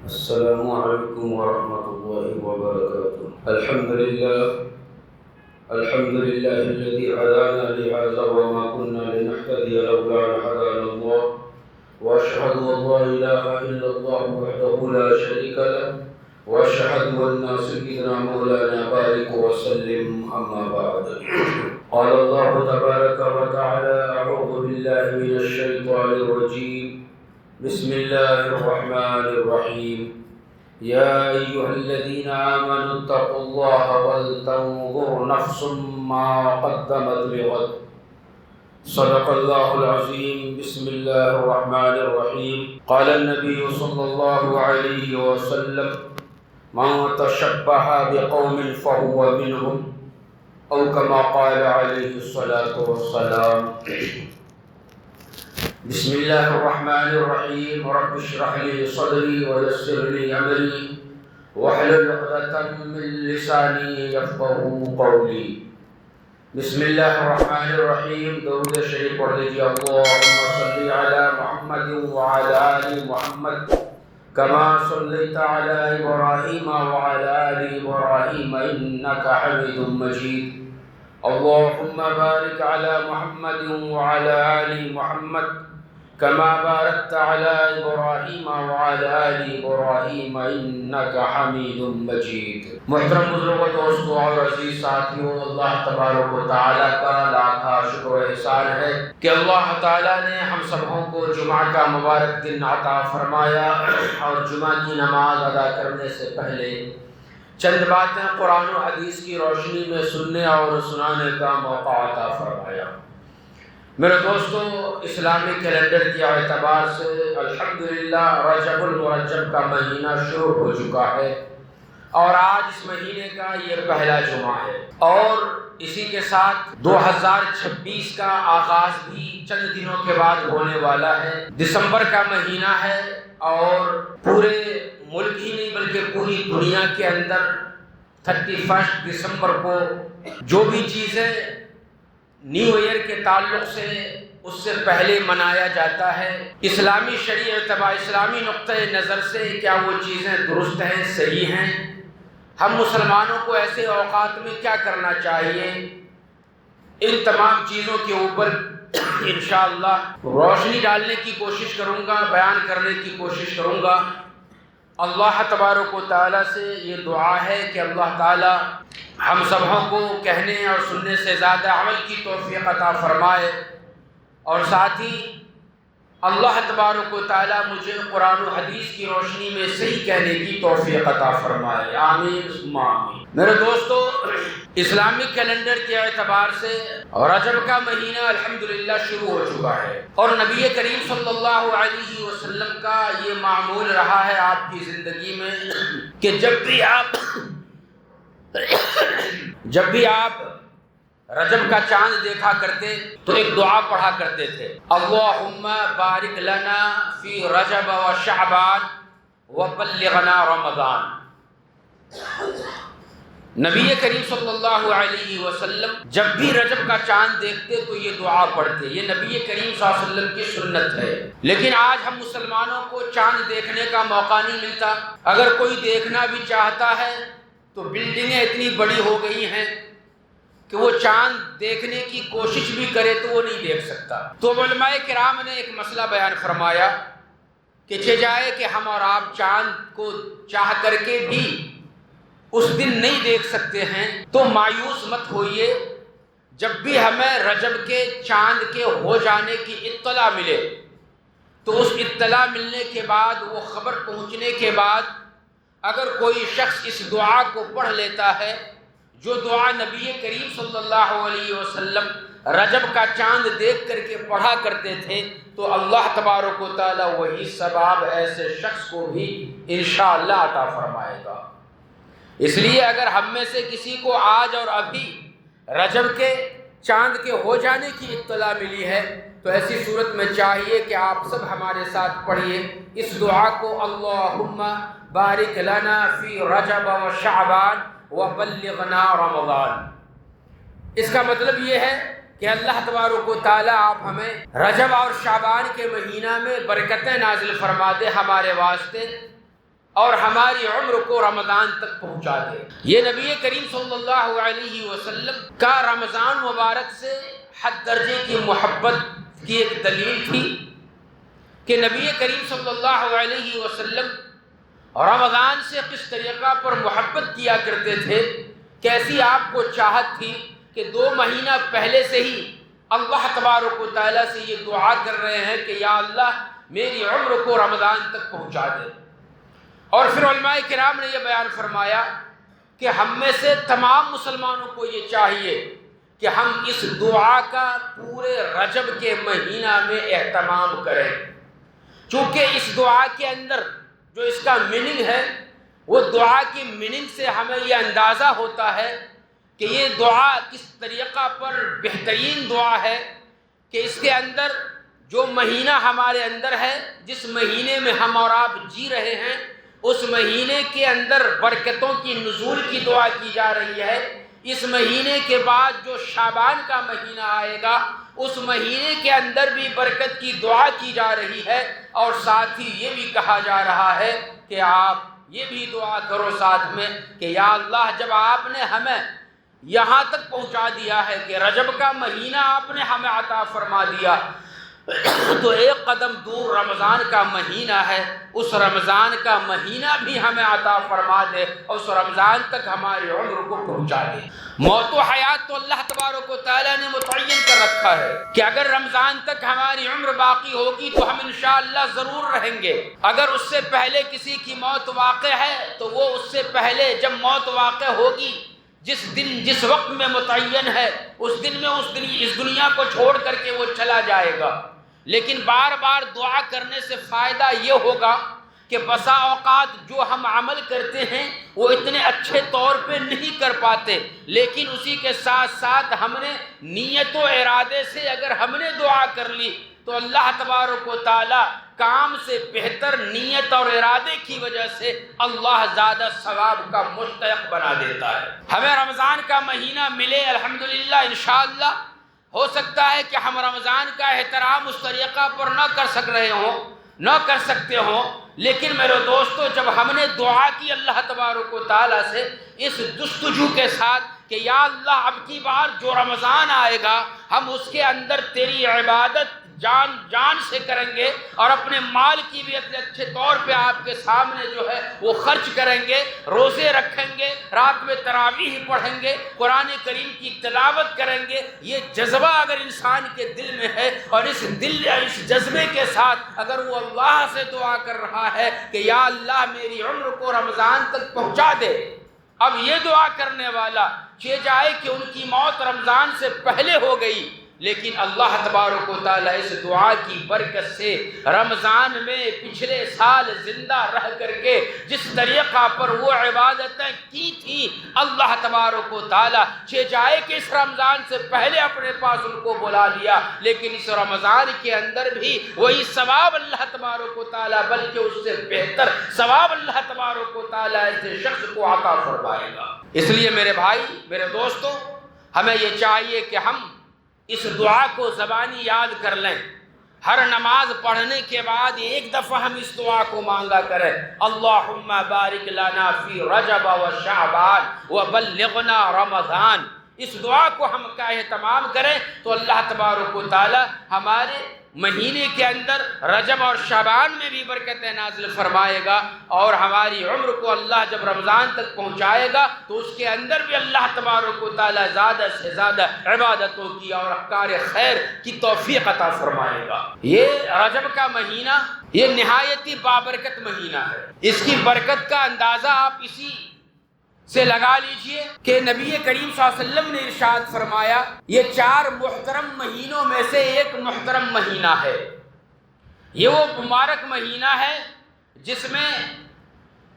السلام عليكم ورحمة الله وبركاته. الحمد لله الذي هدانا لهذا وما كنا لنهتدي لولا أن هدانا الله، وأشهد أن لا إله إلا الله وحده لا شريك له، وأشهد أن سيدنا مولانا بارك وسلم. أما بعد، قال الله تبارك وتعالى: أعوذ بالله من الشيطان الرجيم، بسم الله الرحمن الرحيم. يا أيها الذين آمنوا اتقوا الله ولتنظر نفس ما قدمت لغد. صدق الله العظيم. بسم الله الرحمن الرحيم. قال النبي صلى الله عليه وسلم: من تشبه بقوم فهو منهم، أو كما قال عليه الصلاة والسلام. بسم الله الرحمن الرحيم. رب اشرح لي صدري ويسر لي أمري واحلل عقدة من لساني يفقهوا قولي. بسم الله الرحمن الرحيم. درود شریف پڑھ لیجیے. اللهم صل على محمد وعلى آل محمد كما صليت على إبراهيم وعلى آل إبراهيم إنك حميد مجيد. اللهم بارك على محمد وعلى آل محمد كما باركت على إبراهيم وعلى آل إبراهيم إنك حميد مجيد. محترم بزرگوں، دوستوں اور عزیز ساتھیوں، اللہ تبارک و تعالیٰ کا لاکھاں شکر و احسان ہے کہ اللہ تعالیٰ نے ہم سبوں کو جمعہ کا مبارک دن عطا فرمایا اور جمعہ کی نماز ادا کرنے سے پہلے چند باتیں قرآن و حدیث کی روشنی میں سننے اور سنانے کا موقع عطا فرمایا. میرے دوستو، اسلامی کیلنڈر کے اعتبار سے الحمدللہ رجب المرجب کا مہینہ شروع ہو چکا ہے اور آج اس مہینے کا یہ پہلا جمعہ ہے، اور اسی کے ساتھ 2026 کا آغاز بھی چند دنوں کے بعد ہونے والا ہے. دسمبر کا مہینہ ہے اور پورے ملک ہی نہیں بلکہ پوری دنیا کے اندر 31 دسمبر کو جو بھی چیزیں نیو ایئر کے تعلق سے اس سے پہلے منایا جاتا ہے، اسلامی شریعت و اسلامی نقطۂ نظر سے کیا وہ چیزیں درست ہیں، صحیح ہیں؟ ہم مسلمانوں کو ایسے اوقات میں کیا کرنا چاہیے؟ ان تمام چیزوں کے اوپر انشاءاللہ روشنی ڈالنے کی کوشش کروں گا، بیان کرنے کی کوشش کروں گا. اللہ تبارک و تعالیٰ سے یہ دعا ہے کہ اللہ تعالیٰ ہم سبوں کو کہنے اور سننے سے زیادہ عمل کی توفیق عطا فرمائے، اور ساتھ ہی اللہ تبارک و تعالیٰ مجھے قرآن و حدیث کی روشنی میں صحیح کہنے کی توفیق عطا فرمائے. آمین ثم آمین. میرے دوستو، اسلامی کیلنڈر کے اعتبار سے رجب کا مہینہ الحمدللہ شروع ہو چکا ہے، اور نبی کریم صلی اللہ علیہ وسلم کا یہ معمول رہا ہے آپ کی زندگی میں کہ جب بھی آپ رجب کا چاند دیکھا کرتے تو ایک دعا پڑھا کرتے تھے: اللہم بارک لنا فی رجب و شعبان وبلغنا رمضان. نبی کریم صلی اللہ علیہ وسلم جب بھی رجب کا چاند دیکھتے تو یہ دعا پڑھتے. یہ نبی کریم صلی اللہ علیہ وسلم کی سنت ہے. لیکن آج ہم مسلمانوں کو چاند دیکھنے کا موقع نہیں ملتا. اگر کوئی دیکھنا بھی چاہتا ہے تو بلڈنگیں اتنی بڑی ہو گئی ہیں کہ وہ چاند دیکھنے کی کوشش بھی کرے تو وہ نہیں دیکھ سکتا. تو علماء کرام نے ایک مسئلہ بیان فرمایا کہ چہ جائے کہ ہم اور آپ چاند کو چاہ کر کے بھی اس دن نہیں دیکھ سکتے ہیں تو مایوس مت ہوئیے. جب بھی ہمیں رجب کے چاند کے ہو جانے کی اطلاع ملے تو اس اطلاع ملنے کے بعد، وہ خبر پہنچنے کے بعد، اگر کوئی شخص اس دعا کو پڑھ لیتا ہے جو دعا نبی کریم صلی اللہ علیہ وسلم رجب کا چاند دیکھ کر کے پڑھا کرتے تھے، تو اللہ تبارک و تعالیٰ وہی ثواب ایسے شخص کو بھی انشاءاللہ عطا فرمائے گا. اس لیے اگر ہم میں سے کسی کو آج اور ابھی رجب کے چاند کے ہو جانے کی اطلاع ملی ہے تو ایسی صورت میں چاہیے کہ آپ سب ہمارے ساتھ پڑھیے اس دعا کو: اللہم بارک لنا فی رجب و شعبان وبلغنا رمضان. اس کا مطلب یہ ہے کہ اللہ تبارک و تعالیٰ آپ ہمیں رجب اور شعبان کے مہینہ میں برکتیں نازل فرما دے ہمارے واسطے، اور ہماری عمر کو رمضان تک پہنچا دے۔ یہ نبی کریم صلی اللہ علیہ وسلم کا رمضان مبارک سے حد درجے کی محبت کی ایک دلیل تھی کہ نبی کریم صلی اللہ علیہ وسلم رمضان سے کس طریقہ پر محبت کیا کرتے تھے، کیسی آپ کو چاہت تھی کہ 2 مہینہ پہلے سے ہی اللہ تبارک و تعالیٰ سے یہ دعا کر رہے ہیں کہ یا اللہ میری عمر کو رمضان تک پہنچا دے۔ اور پھر علماء کرام نے یہ بیان فرمایا کہ ہم میں سے تمام مسلمانوں کو یہ چاہیے کہ ہم اس دعا کا پورے رجب کے مہینہ میں اہتمام کریں، چونکہ اس دعا کے اندر جو اس کا میننگ ہے، وہ دعا کی میننگ سے ہمیں یہ اندازہ ہوتا ہے کہ یہ دعا کس طریقہ پر بہترین دعا ہے، کہ اس کے اندر جو مہینہ ہمارے اندر ہے، جس مہینے میں ہم اور آپ جی رہے ہیں، اس مہینے کے اندر برکتوں کی نزول کی دعا کی جا رہی ہے۔ اس مہینے کے بعد جو شعبان کا مہینہ آئے گا، اس مہینے کے اندر بھی برکت کی دعا کی جا رہی ہے، اور ساتھ ہی یہ بھی کہا جا رہا ہے کہ آپ یہ بھی دعا کرو ساتھ میں کہ یا اللہ جب آپ نے ہمیں یہاں تک پہنچا دیا ہے کہ رجب کا مہینہ آپ نے ہمیں عطا فرما دیا، تو ایک قدم دور رمضان کا مہینہ ہے، اس رمضان کا مہینہ بھی ہمیں عطا فرما دے اور اس رمضان تک ہماری عمر کو پہنچا دے۔ موت و حیات تو اللہ تبارک و تعالیٰ نے متعین کر رکھا ہے کہ اگر رمضان تک ہماری عمر باقی ہوگی تو ہم انشاءاللہ ضرور رہیں گے۔ اگر اس سے پہلے کسی کی موت واقع ہے تو وہ اس سے پہلے جب موت واقع ہوگی، جس دن جس وقت میں متعین ہے، اس دن میں اس دنیا کو چھوڑ کر کے وہ چلا جائے گا۔ لیکن بار بار دعا کرنے سے فائدہ یہ ہوگا کہ بسا اوقات جو ہم عمل کرتے ہیں وہ اتنے اچھے طور پہ نہیں کر پاتے، لیکن اسی کے ساتھ ساتھ ہم نے نیت و ارادے سے اگر ہم نے دعا کر لی تو اللہ تبارک و تعالی کام سے بہتر نیت اور ارادے کی وجہ سے اللہ زیادہ ثواب کا مستحق بنا دیتا ہے۔ ہمیں رمضان کا مہینہ ملے الحمدللہ، انشاءاللہ ہو سکتا ہے کہ ہم رمضان کا احترام اس طریقہ پر نہ کر سکتے ہوں، لیکن میرے دوستو جب ہم نے دعا کی اللہ تبارک و تعالیٰ سے اس جستجو کے ساتھ کہ یا اللہ اب کی بار جو رمضان آئے گا ہم اس کے اندر تیری عبادت جان سے کریں گے اور اپنے مال کی بھی اچھے طور پہ آپ کے سامنے جو ہے وہ خرچ کریں گے، روزے رکھیں گے، رات میں تراویح پڑھیں گے، قرآن کریم کی تلاوت کریں گے، یہ جذبہ اگر انسان کے دل میں ہے اور اس جذبے کے ساتھ اگر وہ اللہ سے دعا کر رہا ہے کہ یا اللہ میری عمر کو رمضان تک پہنچا دے، اب یہ دعا کرنے والا جائے کہ ان کی موت رمضان سے پہلے ہو گئی، لیکن اللہ تبارک و تعالیٰ اس دعا کی برکت سے رمضان میں پچھلے سال زندہ رہ کر کے جس طریقہ پر وہ عبادتیں کی تھی، اللہ تبارک و تعالیٰ جائے کہ اس رمضان سے پہلے اپنے پاس ان کو بلا لیا، لیکن اس رمضان کے اندر بھی وہی ثواب اللہ تبارک و تعالیٰ بلکہ اس سے بہتر ثواب اللہ تبارک و تعالیٰ ایسے شخص کو عطا فرمائے گا۔ اس لیے میرے بھائی، میرے دوستو، ہمیں یہ چاہیے کہ ہم اس دعا کو زبانی یاد کر لیں، ہر نماز پڑھنے کے بعد ایک دفعہ ہم اس دعا کو مانگا کریں، اللہم بارک لنا فی رجب و شعبان وبلغنا رمضان۔ اس دعا کو ہم کا اہتمام کریں تو اللہ تبارک و تعالی ہمارے مہینے کے اندر رجب اور شعبان میں بھی برکتیں نازل فرمائے گا، اور ہماری عمر کو اللہ جب رمضان تک پہنچائے گا تو اس کے اندر بھی اللہ تبارک و تعالی زیادہ سے زیادہ عبادتوں کی اور افکار خیر کی توفیق عطا فرمائے گا۔ یہ رجب کا مہینہ یہ نہایت ہی بابرکت مہینہ ہے، اس کی برکت کا اندازہ آپ اسی سے لگا لیجئے کہ نبی کریم صلی اللہ علیہ وسلم نے ارشاد فرمایا یہ 4 محترم مہینوں میں سے ایک محترم مہینہ ہے۔ یہ وہ مبارک مہینہ ہے جس میں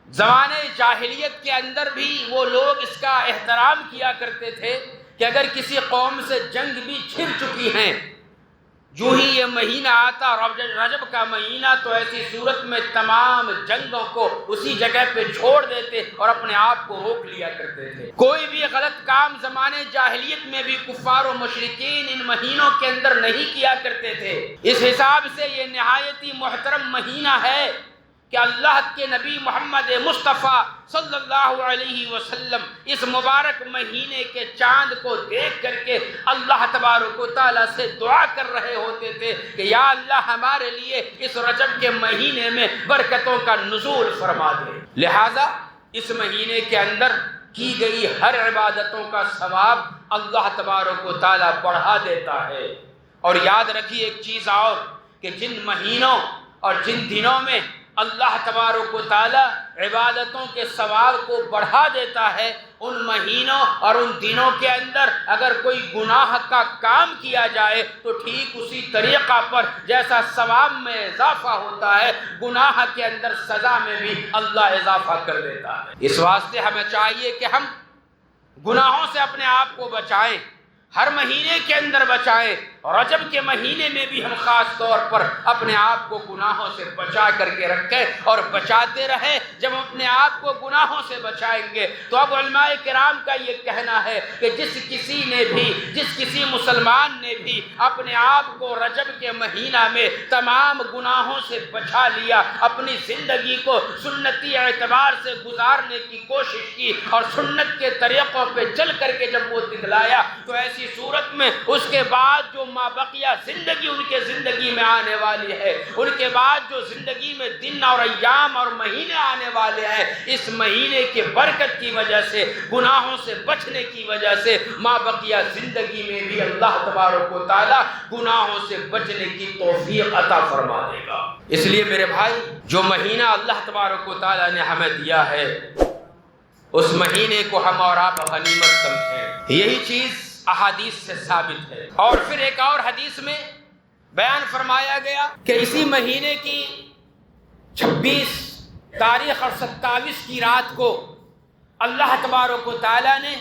زمانے جاہلیت کے اندر بھی وہ لوگ اس کا احترام کیا کرتے تھے کہ اگر کسی قوم سے جنگ بھی چھڑ چکی ہیں، جو ہی یہ مہینہ آتا رجب کا مہینہ، تو ایسی صورت میں تمام جنگوں کو اسی جگہ پہ چھوڑ دیتے اور اپنے آپ کو روک لیا کرتے تھے۔ کوئی بھی غلط کام زمانے جاہلیت میں بھی کفار و مشرکین ان مہینوں کے اندر نہیں کیا کرتے تھے۔ اس حساب سے یہ نہایت ہی محترم مہینہ ہے کہ اللہ کے نبی محمد مصطفیٰ صلی اللہ علیہ وسلم اس مبارک مہینے کے چاند کو دیکھ کر کے اللہ تبارک و تعالیٰ سے دعا کر رہے ہوتے تھے کہ یا اللہ ہمارے لیے اس رجب کے مہینے میں برکتوں کا نزول فرما دے۔ لہٰذا اس مہینے کے اندر کی گئی ہر عبادتوں کا ثواب اللہ تبارک و تعالیٰ بڑھا دیتا ہے۔ اور یاد رکھیے ایک چیز اور، کہ جن مہینوں اور جن دنوں میں اللہ تبارک و تعالیٰ عبادتوں کے ثواب کو بڑھا دیتا ہے، ان مہینوں اور ان دنوں کے اندر اگر کوئی گناہ کا کام کیا جائے تو ٹھیک اسی طریقہ پر جیسا ثواب میں اضافہ ہوتا ہے، گناہ کے اندر سزا میں بھی اللہ اضافہ کر دیتا ہے۔ اس واسطے ہمیں چاہیے کہ ہم گناہوں سے اپنے آپ کو بچائیں، ہر مہینے کے اندر بچائیں، رجب کے مہینے میں بھی ہم خاص طور پر اپنے آپ کو گناہوں سے بچا کر کے رکھیں اور بچاتے رہیں۔ جب ہم اپنے آپ کو گناہوں سے بچائیں گے تو اب علماء کرام کا یہ کہنا ہے کہ جس کسی مسلمان نے بھی اپنے آپ کو رجب کے مہینہ میں تمام گناہوں سے بچا لیا، اپنی زندگی کو سنتی اعتبار سے گزارنے کی کوشش کی اور سنت کے طریقوں پہ چل کر کے جب وہ دکھلایا، تو ایسی صورت میں اس کے بعد جو مابقیہ زندگی ان کے زندگی میں آنے والی ہے، ان کے بعد جو زندگی میں دن اور ایام اور مہینے آنے والے ہیں، اس مہینے کی برکت کی وجہ سے، گناہوں سے بچنے کی وجہ سے مابقیہ زندگی میں بھی اللہ تبارک و تعالیٰ گناہوں سے بچنے کی توفیق عطا فرما دے گا۔ اس لیے میرے بھائی، جو مہینہ اللہ تبارک و تعالیٰ نے ہمیں دیا ہے، اس مہینے کو ہم اور آپ غنیمت سمجھیں۔ یہی چیز احادیث سے ثابت ہے۔ اور پھر ایک اور حدیث میں بیان فرمایا گیا کہ اسی مہینے کی 26 تاریخ اور 27 کی رات کو اللہ تبارک و تعالیٰ نے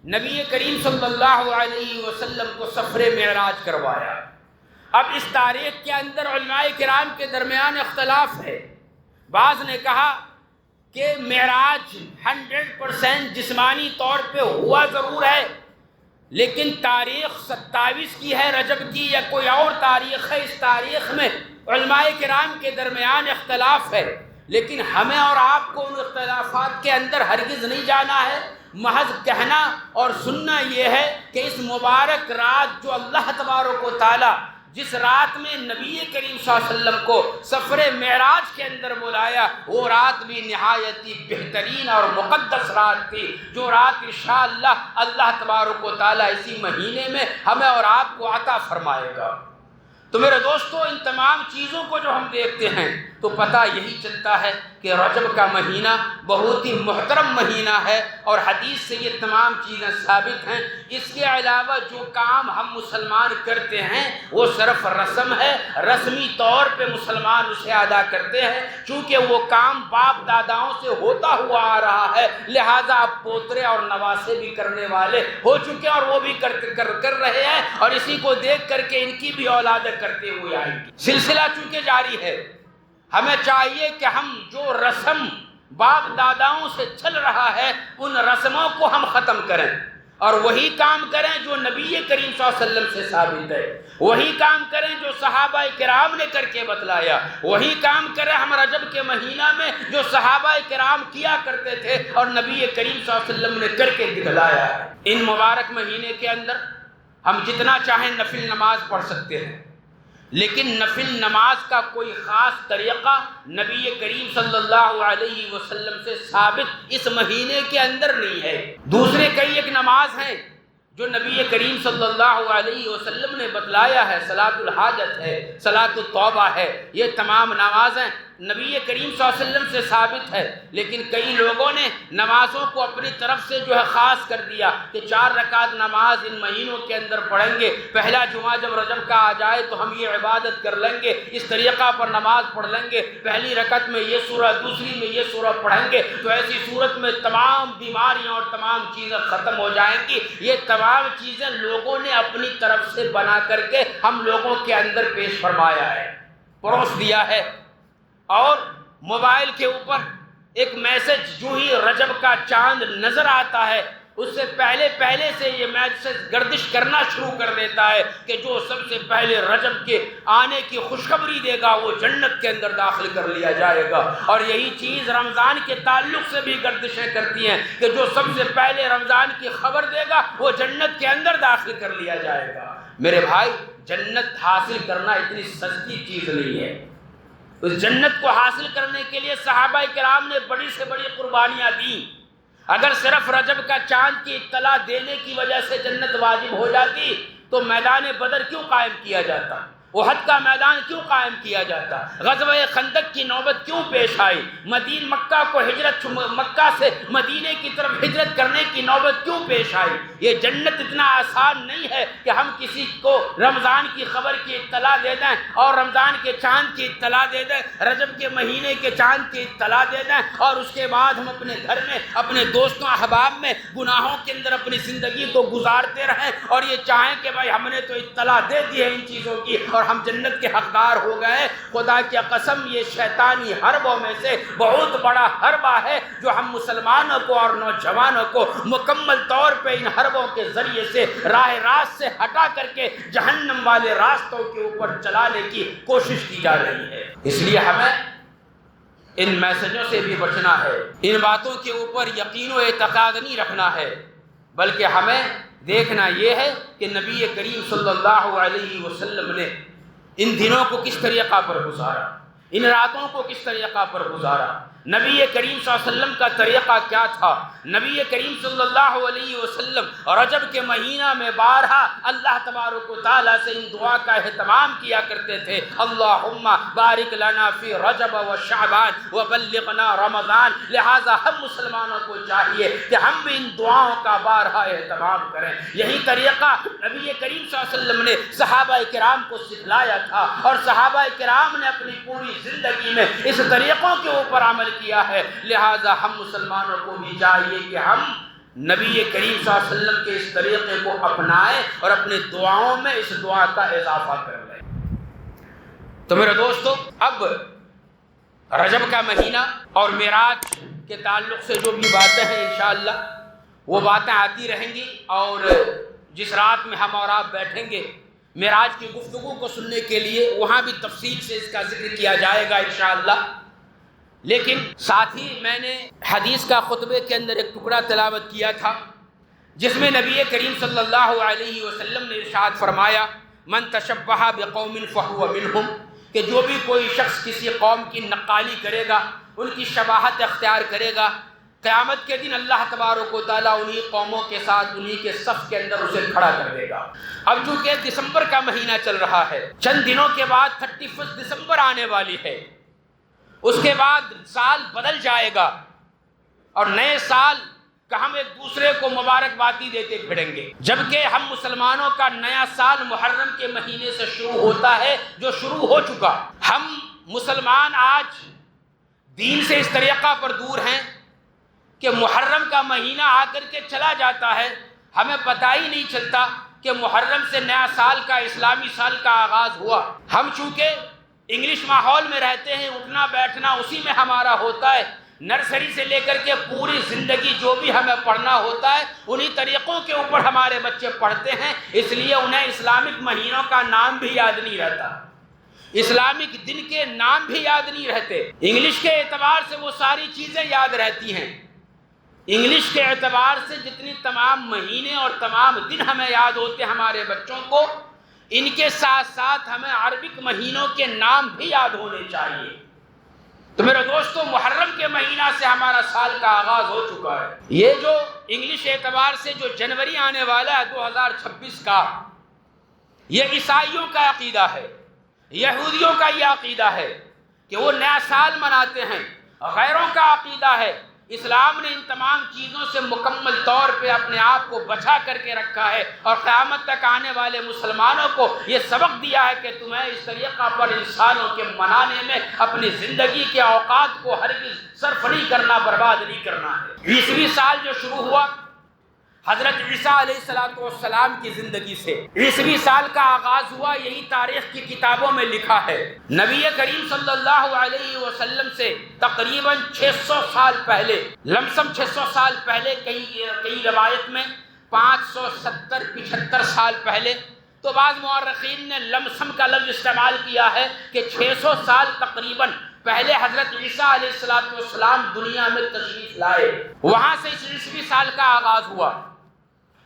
نبی کریم صلی اللہ علیہ وسلم کو سفر معراج کروایا۔ اب اس تاریخ کے اندر علماء کرام کے درمیان اختلاف ہے۔ بعض نے کہا کہ معراج 100% جسمانی طور پہ ہوا ضرور ہے، لیکن تاریخ 27 کی ہے رجب کی یا کوئی اور تاریخ ہے، اس تاریخ میں علماء کرام کے درمیان اختلاف ہے۔ لیکن ہمیں اور آپ کو ان اختلافات کے اندر ہرگز نہیں جانا ہے، محض کہنا اور سننا یہ ہے کہ اس مبارک رات جو اللہ تبارک و تعالیٰ جس رات میں نبی کریم صلی اللہ علیہ وسلم کو سفر معراج کے اندر بلایا، وہ رات بھی نہایت ہی بہترین اور مقدس رات تھی، جو رات انشاءاللہ اللہ تبارک و تعالیٰ اسی مہینے میں ہمیں اور آپ کو عطا فرمائے گا۔ تو میرے دوستو، ان تمام چیزوں کو جو ہم دیکھتے ہیں تو پتہ یہی چلتا ہے کہ رجب کا مہینہ بہت ہی محترم مہینہ ہے، اور حدیث سے یہ تمام چیزیں ثابت ہیں۔ اس کے علاوہ جو کام ہم مسلمان کرتے ہیں وہ صرف رسم ہے، رسمی طور پہ مسلمان اسے ادا کرتے ہیں، چونکہ وہ کام باپ داداؤں سے ہوتا ہوا آ رہا ہے، لہٰذا اب پوترے اور نواسے بھی کرنے والے ہو چکے اور وہ بھی کر رہے ہیں، اور اسی کو دیکھ کر کے ان کی بھی اولادیں کرتے ہوئے آئیں گی۔ سلسلہ چونکہ جاری ہے، ہمیں چاہیے کہ ہم جو رسم باپ داداؤں سے چل رہا ہے ان رسموں کو ہم ختم کریں اور وہی کام کریں جو نبی کریم صلی اللہ علیہ وسلم سے ثابت ہے، وہی کام کریں جو صحابہ کرام نے کر کے بتلایا، وہی کام کریں ہم رجب کے مہینہ میں جو صحابہ کرام کیا کرتے تھے اور نبی کریم صلی اللہ علیہ وسلم نے کر کے دکھلایا ہے۔ ان مبارک مہینے کے اندر ہم جتنا چاہیں نفل نماز پڑھ سکتے ہیں، لیکن نفل نماز کا کوئی خاص طریقہ نبی کریم صلی اللہ علیہ وسلم سے ثابت اس مہینے کے اندر نہیں ہے۔ دوسرے کئی ایک نماز ہیں جو نبی کریم صلی اللہ علیہ وسلم نے بتلایا ہے، صلاۃ الحاجت ہے، صلاۃ التوبہ ہے، یہ تمام نمازیں نبی کریم صلی اللہ علیہ وسلم سے ثابت ہے، لیکن کئی لوگوں نے نمازوں کو اپنی طرف سے جو ہے خاص کر دیا کہ 4 رکعت نماز ان مہینوں کے اندر پڑھیں گے، پہلا جمعہ جب رجب کا آ جائے تو ہم یہ عبادت کر لیں گے، اس طریقہ پر نماز پڑھ لیں گے، پہلی رکعت میں یہ سورہ، دوسری میں یہ سورہ پڑھیں گے، تو ایسی صورت میں تمام بیماریاں اور تمام چیزیں ختم ہو جائیں گی۔ یہ تمام چیزیں لوگوں نے اپنی طرف سے بنا کر کے ہم لوگوں کے اندر پیش فرمایا ہے، پروس دیا ہے، اور موبائل کے اوپر ایک میسج جو ہی رجب کا چاند نظر آتا ہے اس سے پہلے سے یہ میسج گردش کرنا شروع کر دیتا ہے کہ جو سب سے پہلے رجب کے آنے کی خوشخبری دے گا وہ جنت کے اندر داخل کر لیا جائے گا۔ اور یہی چیز رمضان کے تعلق سے بھی گردشیں کرتی ہیں کہ جو سب سے پہلے رمضان کی خبر دے گا وہ جنت کے اندر داخل کر لیا جائے گا۔ میرے بھائی، جنت حاصل کرنا اتنی سستی چیز نہیں ہے۔ اس جنت کو حاصل کرنے کے لیے صحابہ کرام نے بڑی سے بڑی قربانیاں دیں۔ اگر صرف رجب کا چاند کی اطلاع دینے کی وجہ سے جنت واجب ہو جاتی تو میدان بدر کیوں قائم کیا جاتا؟ احد کا میدان کیوں قائم کیا جاتا؟ غزوہ خندق کی نوبت کیوں پیش آئی؟ مکہ سے مدینے کی طرف ہجرت کرنے کی نوبت کیوں پیش آئی؟ یہ جنت اتنا آسان نہیں ہے کہ ہم کسی کو رمضان کی خبر کی اطلاع دے دیں اور رمضان کے چاند کی اطلاع دے دیں، رجب کے مہینے کے چاند کی اطلاع دے دیں اور اس کے بعد ہم اپنے گھر میں اپنے دوستوں احباب میں گناہوں کے اندر اپنی زندگی کو گزارتے رہیں اور یہ چاہیں کہ بھائی ہم نے تو اطلاع دے دی ہے ان چیزوں کی اور ہم جنت کے حقدار ہو گئے۔ خدا کی قسم، یہ شیطانی حربوں میں سے بہت بڑا حربہ ہے جو ہم مسلمانوں کو اور نوجوانوں کو مکمل طور پہ ان حربوں کے ذریعے سے راہ راست سے ہٹا کر کے جہنم والے راستوں کے اوپر چلانے کی کوشش کی جا رہی ہے۔ اس لیے ہمیں ان میسجوں سے بھی بچنا ہے، ان باتوں کے اوپر یقین و اعتقاد نہیں رکھنا ہے، بلکہ ہمیں دیکھنا یہ ہے کہ نبی کریم صلی اللہ علیہ وسلم نے ان دنوں کو کس طریقہ پر گزارا، ان راتوں کو کس طریقہ پر گزارا۔ نبی کریم صلی اللہ علیہ وسلم کا طریقہ کیا تھا؟ نبی کریم صلی اللہ علیہ وسلم رجب کے مہینہ میں بارہا اللہ تبارک و تعالیٰ سے ان دعا کا اہتمام کیا کرتے تھے، اللہم بارک لنا فی رجب و شعبان وبلغنا رمضان۔ لہٰذا ہم مسلمانوں کو چاہیے کہ ہم بھی ان دعاؤں کا بارہا اہتمام کریں۔ یہی طریقہ نبی کریم صلی اللہ علیہ وسلم نے صحابہ کرام کو سکھلایا تھا اور صحابہ کرام نے اپنی پوری زندگی میں اس طریقوں کے اوپر عمل کیا ہے۔ لہٰذا ہم مسلمانوں کو بھی چاہیے کہ ہم نبی کریم صلی اللہ علیہ وسلم کے اس طریقے کو اپنائیں اور اپنے دعاؤں میں اس دعا کا اضافہ کر لیں۔ تو میرے دوستو، اب رجب کا مہینہ اور معراج کے تعلق سے جو بھی باتیں ہیں انشاءاللہ وہ باتیں آتی رہیں گی، اور جس رات میں ہم اور آپ بیٹھیں گے معراج کی گفتگو کو سننے کے لیے وہاں بھی تفصیل سے اس کا ذکر کیا جائے گا انشاءاللہ۔ لیکن ساتھ ہی میں نے حدیث کا خطبے کے اندر ایک ٹکڑا تلاوت کیا تھا جس میں نبی کریم صلی اللہ علیہ وسلم نے ارشاد فرمایا، من تشبہ بقوم فہو منہم، کہ جو بھی کوئی شخص کسی قوم کی نقالی کرے گا، ان کی شباہت اختیار کرے گا، قیامت کے دن اللہ تبارک و تعالیٰ انہی قوموں کے ساتھ انہی کے صف کے اندر اسے کھڑا کر دے گا۔ اب چونکہ دسمبر کا مہینہ چل رہا ہے، چند دنوں کے بعد 31 دسمبر آنے والی ہے، اس کے بعد سال بدل جائے گا اور نئے سال کا ہم ایک دوسرے کو مبارکبادی دیتے پھریں گے، جبکہ ہم مسلمانوں کا نیا سال محرم کے مہینے سے شروع ہوتا ہے جو شروع ہو چکا۔ ہم مسلمان آج دین سے اس طریقہ پر دور ہیں کہ محرم کا مہینہ آ کر کے چلا جاتا ہے، ہمیں پتہ ہی نہیں چلتا کہ محرم سے نیا سال کا، اسلامی سال کا آغاز ہوا۔ ہم چونکہ انگلش ماحول میں رہتے ہیں، اٹھنا بیٹھنا اسی میں ہمارا ہوتا ہے، نرسری سے لے کر کے پوری زندگی جو بھی ہمیں پڑھنا ہوتا ہے انہی طریقوں کے اوپر ہمارے بچے پڑھتے ہیں، اس لیے انہیں اسلامک مہینوں کا نام بھی یاد نہیں رہتا، اسلامک دن کے نام بھی یاد نہیں رہتے۔ انگلش کے اعتبار سے وہ ساری چیزیں یاد رہتی ہیں، انگلش کے اعتبار سے جتنی تمام مہینے اور تمام دن ہمیں یاد ہوتے ہیں ہمارے بچوں کو، ان کے ساتھ ساتھ ہمیں عربک مہینوں کے نام بھی یاد ہونے چاہیے۔ تو میرے دوستو، محرم کے مہینہ سے ہمارا سال کا آغاز ہو چکا ہے۔ یہ جو انگلش اعتبار سے جو جنوری آنے والا ہے 2026 کا، یہ عیسائیوں کا عقیدہ ہے، یہودیوں کا یہ عقیدہ ہے کہ وہ نیا سال مناتے ہیں، غیروں کا عقیدہ ہے۔ اسلام نے ان تمام چیزوں سے مکمل طور پہ اپنے آپ کو بچا کر کے رکھا ہے اور قیامت تک آنے والے مسلمانوں کو یہ سبق دیا ہے کہ تمہیں اس طریقہ پر ان سالوں کے منانے میں اپنی زندگی کے اوقات کو ہرگز صرف نہیں کرنا، برباد نہیں کرنا ہے۔ 20ویں سال جو شروع ہوا حضرت عیسیٰ علیہ السلام کی زندگی سے عیسوی سال کا آغاز ہوا، یہی تاریخ کی کتابوں میں لکھا ہے۔ نبی کریم صلی اللہ علیہ وسلم سے تقریباً 600 سال پہلے، لمسم 600 سال پہلے، کئی روایت میں 570-75 سال پہلے، تو بعض مورخین نے لمسم کا لفظ استعمال کیا ہے کہ 600 سال تقریباً پہلے حضرت عیسیٰ علیہ السلام دنیا میں تشریف لائے، وہاں سے اس عیسوی سال کا آغاز ہوا۔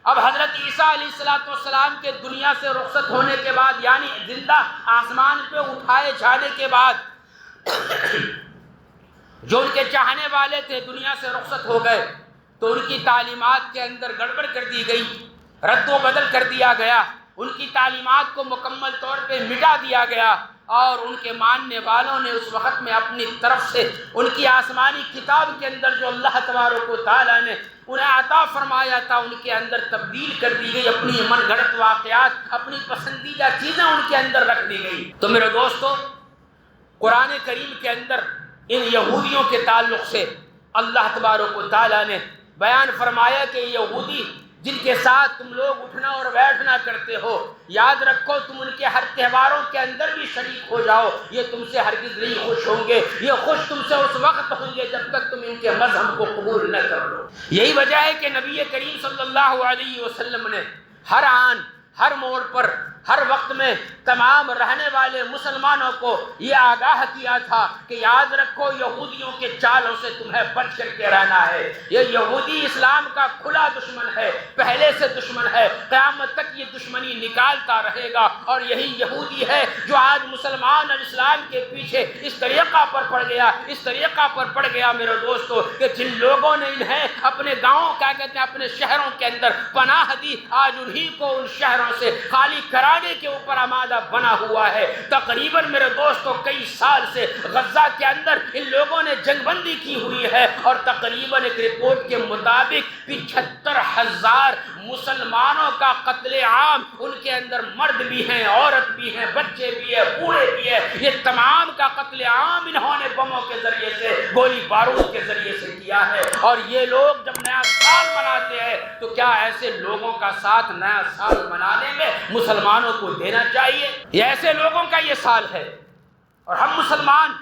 اب حضرت عیسیٰ علیہ السلام کے دنیا سے رخصت ہونے کے بعد، یعنی زندہ آسمان پہ اٹھائے جانے کے بعد، جو ان کے چاہنے والے تھے دنیا سے رخصت ہو گئے، تو ان کی تعلیمات کے اندر گڑبڑ کر دی گئی، رد و بدل کر دیا گیا، ان کی تعلیمات کو مکمل طور پہ مٹا دیا گیا، اور ان کے ماننے والوں نے اس وقت میں اپنی طرف سے ان کی آسمانی کتاب کے اندر جو اللہ تبارک و تعالیٰ نے انہیں عطا فرمایا تھا، ان کے اندر تبدیل کر دی گئی، اپنی من گھڑت واقعات، اپنی پسندیدہ چیزیں ان کے اندر رکھ دی گئی۔ تو میرے دوستو، قرآن کریم کے اندر ان یہودیوں کے تعلق سے اللہ تبارک و تعالیٰ نے بیان فرمایا کہ یہودی جن کے ساتھ تم لوگ اٹھنا اور بیٹھنا کرتے ہو، یاد رکھو تم ان کے ہر تہواروں کے اندر بھی شریک ہو جاؤ، یہ تم سے ہرگز نہیں خوش ہوں گے، یہ خوش تم سے اس وقت ہوں گے جب تک تم ان کے مذہب کو قبول نہ کر لو۔ یہی وجہ ہے کہ نبی کریم صلی اللہ علیہ وسلم نے ہر آن، ہر موڑ پر، ہر وقت میں تمام رہنے والے مسلمانوں کو یہ آگاہ کیا تھا کہ یاد رکھو یہودیوں کے چالوں سے تمہیں بچ کر کے رہنا ہے۔ یہ یہودی اسلام کا کھلا دشمن ہے، پہلے سے دشمن ہے، قیامت تک یہ دشمنی نکالتا رہے گا، اور یہی یہودی ہے جو آج مسلمان اور اسلام کے پیچھے اس طریقہ پر پڑ گیا، اس طریقہ پر پڑ گیا میرے دوستو، کہ جن لوگوں نے انہیں اپنے گاؤں کیا کہتے ہیں اپنے شہروں کے اندر پناہ دی، آج انہی کو ان شہروں سے خالی کرانے کے اوپر آمادہ بنا ہوا ہے۔ تقریباً میرے دوستو کئی سال سے غزہ کے اندر ان لوگوں نے جنگ بندی کی ہوئی ہے، اور تقریباً ایک رپورٹ کے مطابق 75,000 مسلمانوں کا قتل عام، ان کے اندر مرد بھی ہیں، عورت بھی ہیں، بچے بھی ہیں، بوڑھے بھی ہیں، یہ تمام کا قتل عام انہوں نے بموں کے ذریعے سے، گولی بارود کے ذریعے سے کیا ہے۔ اور یہ لوگ جب نیا سال مناتے ہیں تو کیا ایسے لوگوں کا ساتھ نیا سال منانے میں مسلمانوں کو دینا چاہیے؟ یہ ایسے لوگوں کا یہ سال ہے، اور ہم مسلمان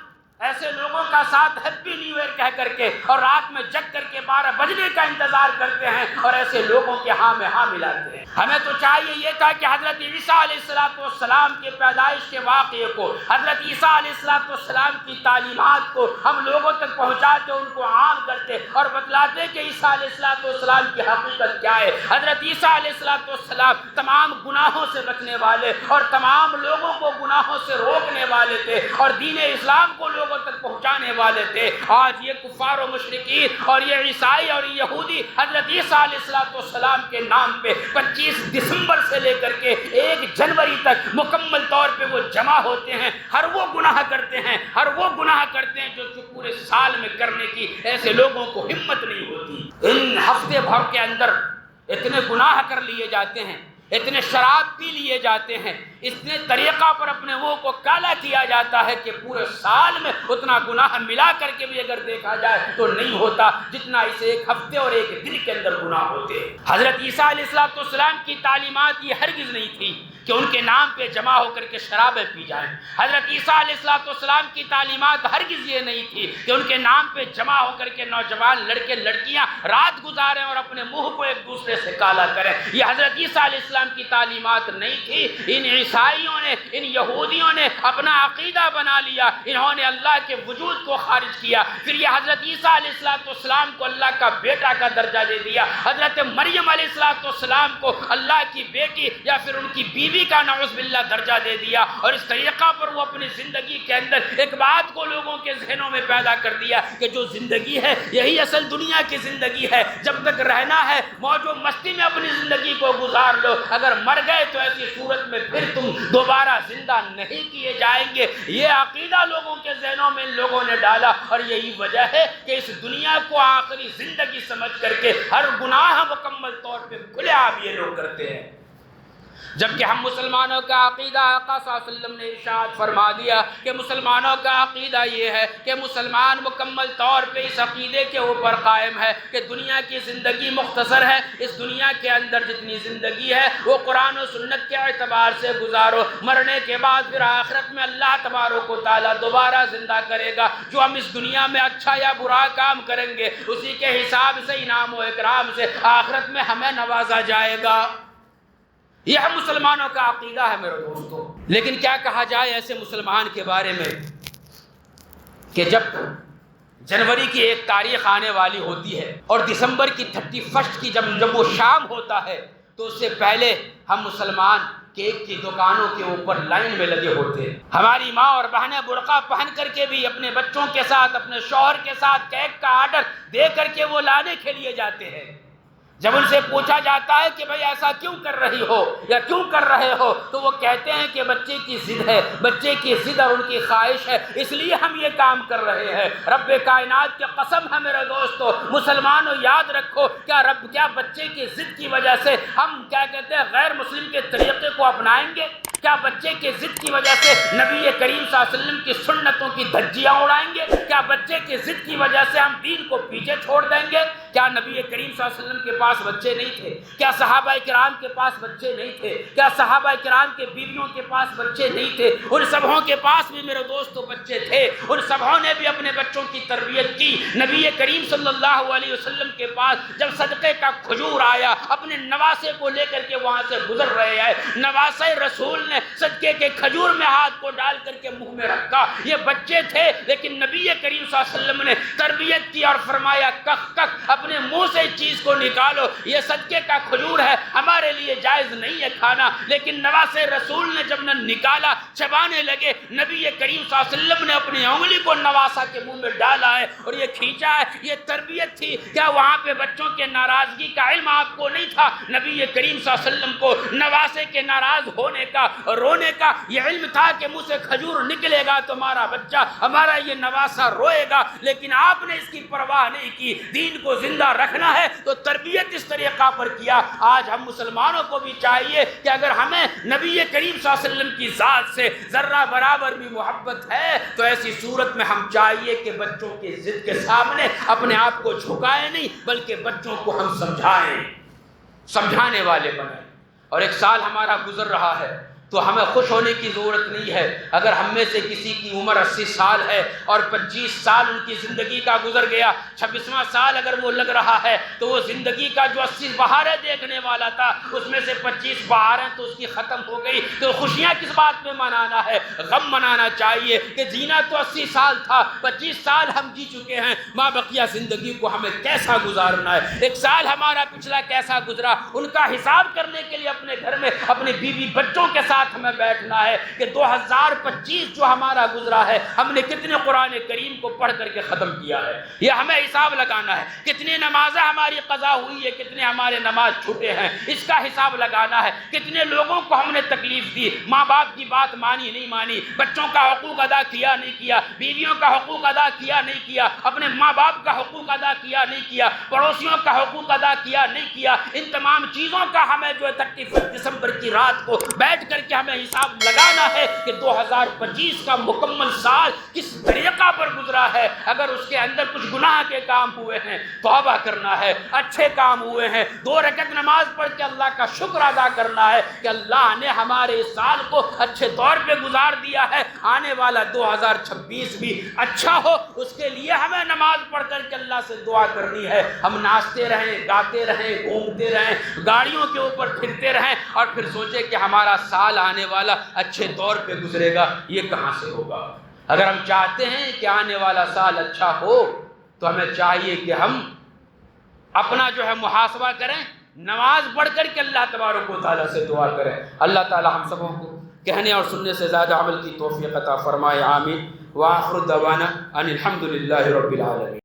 ایسے لوگوں کا ساتھ ہیپی نیو ایئر کہہ کر کے اور رات میں جگ کر کے 12 بجنے کا انتظار کرتے ہیں، اور ایسے لوگوں کے ہاں میں ہاں ملاتے ہیں۔ ہمیں تو چاہیے یہ تھا کہ حضرت عیسیٰ علیہ السلام کے پیدائش کے واقعے کو، حضرت عیسیٰ علیہ السلام کی تعلیمات کو ہم لوگوں تک پہنچاتے، ان کو عام کرتے اور بتلاتے کہ عیسیٰ علیہ السلام کی حقیقت کیا ہے۔ حضرت عیسیٰ علیہ السلام تمام گناہوں سے رکھنے والے اور تمام لوگوں کو گناہوں سے روکنے والے تھے، اور دین اسلام کو لوگوں تک پہنچانے والے تھے۔ آج یہ کفار و مشرکین اور یہ عیسائی اور یہ یہودی حضرت عیسیٰ علیہ السلام کے نام پہ 25 دسمبر سے لے کر کے 1 جنوری تک مکمل طور پہ وہ جمع ہوتے ہیں، ہر وہ گناہ کرتے ہیں، ہر وہ گناہ کرتے ہیں جو پورے سال میں کرنے کی ایسے لوگوں کو ہمت نہیں ہوتی۔ ان ہفتے بھر کے اندر اتنے گناہ کر لیے جاتے ہیں، اتنے شراب پی لیے جاتے ہیں، اتنے طریقہ پر اپنے منہ کو کالا کیا جاتا ہے کہ پورے سال میں اتنا گناہ ملا کر کے بھی اگر دیکھا جائے تو نہیں ہوتا جتنا اسے ایک ہفتے اور ایک دن کے اندر گناہ ہوتے ہیں۔ حضرت عیسیٰ علیہ السلام کی تعلیمات یہ ہرگز نہیں تھی کہ ان کے نام پہ جمع ہو کر کے شرابیں پی جائیں۔ حضرت عیسیٰ علیہ السلام کی تعلیمات ہرگز یہ نہیں تھی کہ ان کے نام پہ جمع ہو کر کے نوجوان لڑکے لڑکیاں رات گزاریں اور اپنے منہ کو ایک دوسرے سے کالا کریں۔ یہ حضرت عیسیٰ علیہ السلام کی تعلیمات نہیں تھی۔ ان عیسائیوں نے، ان یہودیوں نے اپنا عقیدہ بنا لیا، انہوں نے اللہ کے وجود کو خارج کیا، پھر یہ حضرت عیسیٰ علیہ السلام کو اللہ کا بیٹا کا درجہ دے دیا، حضرت مریم علیہ السلام کو اللہ کی بیٹی یا پھر ان کی بیوی کا نعوذ باللہ درجہ دے دیا، اور اس طریقہ پر وہ اپنی زندگی کے اندر ایک بات کو لوگوں کے ذہنوں میں پیدا کر دیا کہ جو زندگی ہے یہی اصل دنیا کی زندگی ہے، جب تک رہنا ہے موج و مستی میں اپنی زندگی کو گزار لو، اگر مر گئے تو ایسی صورت میں پھر تم دوبارہ زندہ نہیں کیے جائیں گے۔ یہ عقیدہ لوگوں کے ذہنوں میں ان لوگوں نے ڈالا، اور یہی وجہ ہے کہ اس دنیا کو آخری زندگی سمجھ کر کے ہر گناہ مکمل طور پہ کھلے عام یہ لوگ کرتے ہیں۔ جبکہ ہم مسلمانوں کا عقیدہ آقا صلی اللہ علیہ وسلم نے ارشاد فرما دیا کہ مسلمانوں کا عقیدہ یہ ہے کہ مسلمان مکمل طور پہ اس عقیدے کے اوپر قائم ہے کہ دنیا کی زندگی مختصر ہے، اس دنیا کے اندر جتنی زندگی ہے وہ قرآن و سنت کے اعتبار سے گزارو، مرنے کے بعد پھر آخرت میں اللہ تبارک و تعالیٰ دوبارہ زندہ کرے گا، جو ہم اس دنیا میں اچھا یا برا کام کریں گے اسی کے حساب سے انعام و اکرام سے آخرت میں ہمیں نوازا جائے گا۔ یہ ہم مسلمانوں کا عقیدہ ہے میرے دوستو۔ لیکن کیا کہا جائے ایسے مسلمان کے بارے میں کہ جب جنوری کی 1 تاریخ آنے والی ہوتی ہے اور دسمبر کی 31 کی جب وہ شام ہوتا ہے تو اس سے پہلے ہم مسلمان کیک کی دکانوں کے اوپر لائن میں لگے ہوتے ہیں۔ ہماری ماں اور بہنیں برقع پہن کر کے بھی اپنے بچوں کے ساتھ، اپنے شوہر کے ساتھ کیک کا آرڈر دے کر کے وہ لانے کے لیے جاتے ہیں۔ جب ان سے پوچھا جاتا ہے کہ بھئی ایسا کیوں کر رہی ہو یا کیوں کر رہے ہو تو وہ کہتے ہیں کہ بچے کی ضد ہے، بچے کی ضد اور ان کی خواہش ہے، اس لیے ہم یہ کام کر رہے ہیں۔ رب کائنات کی قسم ہے میرے دوستو، مسلمانوں یاد رکھو، کیا بچے کی ضد کی وجہ سے ہم کیا کہتے ہیں غیر مسلم کے طریقے کو اپنائیں گے؟ کیا بچے کی ضد کی وجہ سے نبی کریم صلی اللہ علیہ وسلم کی سنتوں کی دھجیاں اڑائیں گے؟ کیا بچے کی ضد کی وجہ سے ہم دین کو پیچھے چھوڑ دیں گے؟ کیا نبی کریم صلی اللہ علیہ وسلم کے پاس بچے نہیں تھے؟ کیا صحابہ کرام کے پاس بچے نہیں تھے؟ کیا صحابہ کرام کے بیویوں کے پاس بچے نہیں تھے؟ ان سبھوں کے پاس بھی میرے دوستو بچے تھے، ان سبھوں نے بھی اپنے بچوں کی تربیت کی۔ نبی کریم صلی اللہ علیہ وسلم کے پاس جب صدقے کا کھجور آیا، اپنے نواسے کو لے کر کے وہاں سے گزر رہے ہیں، نواسے رسول نے صدقے کے کھجور میں ہاتھ کو ڈال کر کے منہ میں رکھا۔ یہ بچے تھے لیکن نبی کریم صلی اللہ علیہ وسلم نے تربیت کی اور فرمایا کخ کخ اپنے منہ سے چیز کو نکالو، یہ صدقے کا کھجور ہے، ہمارے لیے جائز نہیں ہے کھانا۔ لیکن نواسے رسول نے جب نہ نکالا، چبانے لگے، نبی کریم صلی اللہ علیہ وسلم نے اپنی انگلی کو نواسا کے منہ میں ڈالا ہے اور یہ کھینچا ہے۔ یہ تربیت تھی۔ کیا وہاں پہ بچوں کے ناراضگی کا علم آپ کو نہیں تھا؟ نبی کریم صلی اللہ علیہ وسلم کو نواسے کے ناراض ہونے کا، رونے کا یہ علم تھا کہ منہ سے کھجور نکلے گا تو ہمارا بچہ، ہمارا یہ نواسا روئے گا، لیکن آپ نے اس کی پرواہ نہیں کی۔ دین کو زندہ رکھنا ہے تو تربیت اس طریقہ پر کیا۔ آج ہم مسلمانوں کو بھی چاہیے کہ اگر ہمیں نبی کریم صلی اللہ علیہ وسلم کی ذات سے ذرہ برابر بھی محبت ہے تو ایسی صورت میں ہم چاہیے کہ بچوں کی ضد کے سامنے اپنے آپ کو جھکائیں نہیں، بلکہ بچوں کو ہم سمجھائیں، سمجھانے والے بنائیں۔ اور 1 سال ہمارا گزر رہا ہے تو ہمیں خوش ہونے کی ضرورت نہیں ہے۔ اگر ہم میں سے کسی کی عمر 80 سال ہے اور 25 سال ان کی زندگی کا گزر گیا، 26واں سال اگر وہ لگ رہا ہے تو وہ زندگی کا جو 80 بہاریں دیکھنے والا تھا اس میں سے 25 بہاریں تو اس کی ختم ہو گئی، تو خوشیاں کس بات میں منانا ہے؟ غم منانا چاہیے کہ جینا تو 80 سال تھا، 25 سال ہم جی چکے ہیں، ماں بقیہ زندگی کو ہمیں کیسا گزارنا ہے؟ 1 سال ہمارا پچھلا کیسا گزرا، ان کا حساب کرنے کے لیے اپنے گھر میں اپنے بیوی بچوں کے ساتھ ہمیں بیٹھنا ہے کہ 2025 جو ہمارا گزرا ہے ہم نے کتنے قرآن کریم کو پڑھ کر کے ختم کیا ہے، یہ ہمیں حساب لگانا ہے۔ کتنی نمازیں ہماری قضا ہوئی ہے، کتنے ہمارے نماز چھوٹے ہیں، اس کا حساب لگانا ہے۔ کتنے لوگوں کو ہم نے تکلیف دی، ماں باپ کی بات مانی نہیں مانی، بچوں کا حقوق ادا کیا نہیں کیا، بیویوں کا حقوق ادا کیا نہیں کیا، اپنے ماں باپ کا حقوق ادا کیا نہیں کیا، پڑوسیوں کا حقوق ادا کیا نہیں کیا۔ ان تمام چیزوں کا ہمیں جو 31 دسمبر کی رات کو بیٹھ کر کے ہمیں حساب لگانا ہے کہ 2025 کا مکمل سال کس طریقہ پر گزرا ہے۔ اگر اس کے اندر کچھ گناہ کے کام ہوئے ہیں توبہ کرنا ہے، اچھے کام ہوئے ہیں 2 رکعت نماز پڑھ کے اللہ کا شکر ادا کرنا ہے کہ اللہ نے ہمارے اس سال کو اچھے طور پہ گزار دیا ہے، آنے والا 2026 بھی اچھا ہو، اس کے لیے ہمیں نماز پڑھ کر کے اللہ سے دعا کرنی ہے۔ ہم ناچتے رہیں، گاتے رہیں، گھومتے رہیں، گاڑیوں کے اوپر پھرتے رہیں اور پھر سوچے کہ ہمارا سال آنے والا اچھے طور پہ گزرے گا، یہ کہاں سے ہوگا؟ اگر ہم چاہتے ہیں کہ آنے والا سال اچھا ہو تو ہمیں چاہیے کہ ہم اپنا جو ہے محاسبہ کریں، نماز پڑھ کر کے اللہ تبارک و تعالیٰ سے دعا کریں۔ اللہ تعالیٰ ہم سبوں کو کہنے اور سننے سے زیادہ عمل کی توفیق عطا فرمائے، آمین۔ وآخر دعوانا ان الحمد للہ رب العالمین۔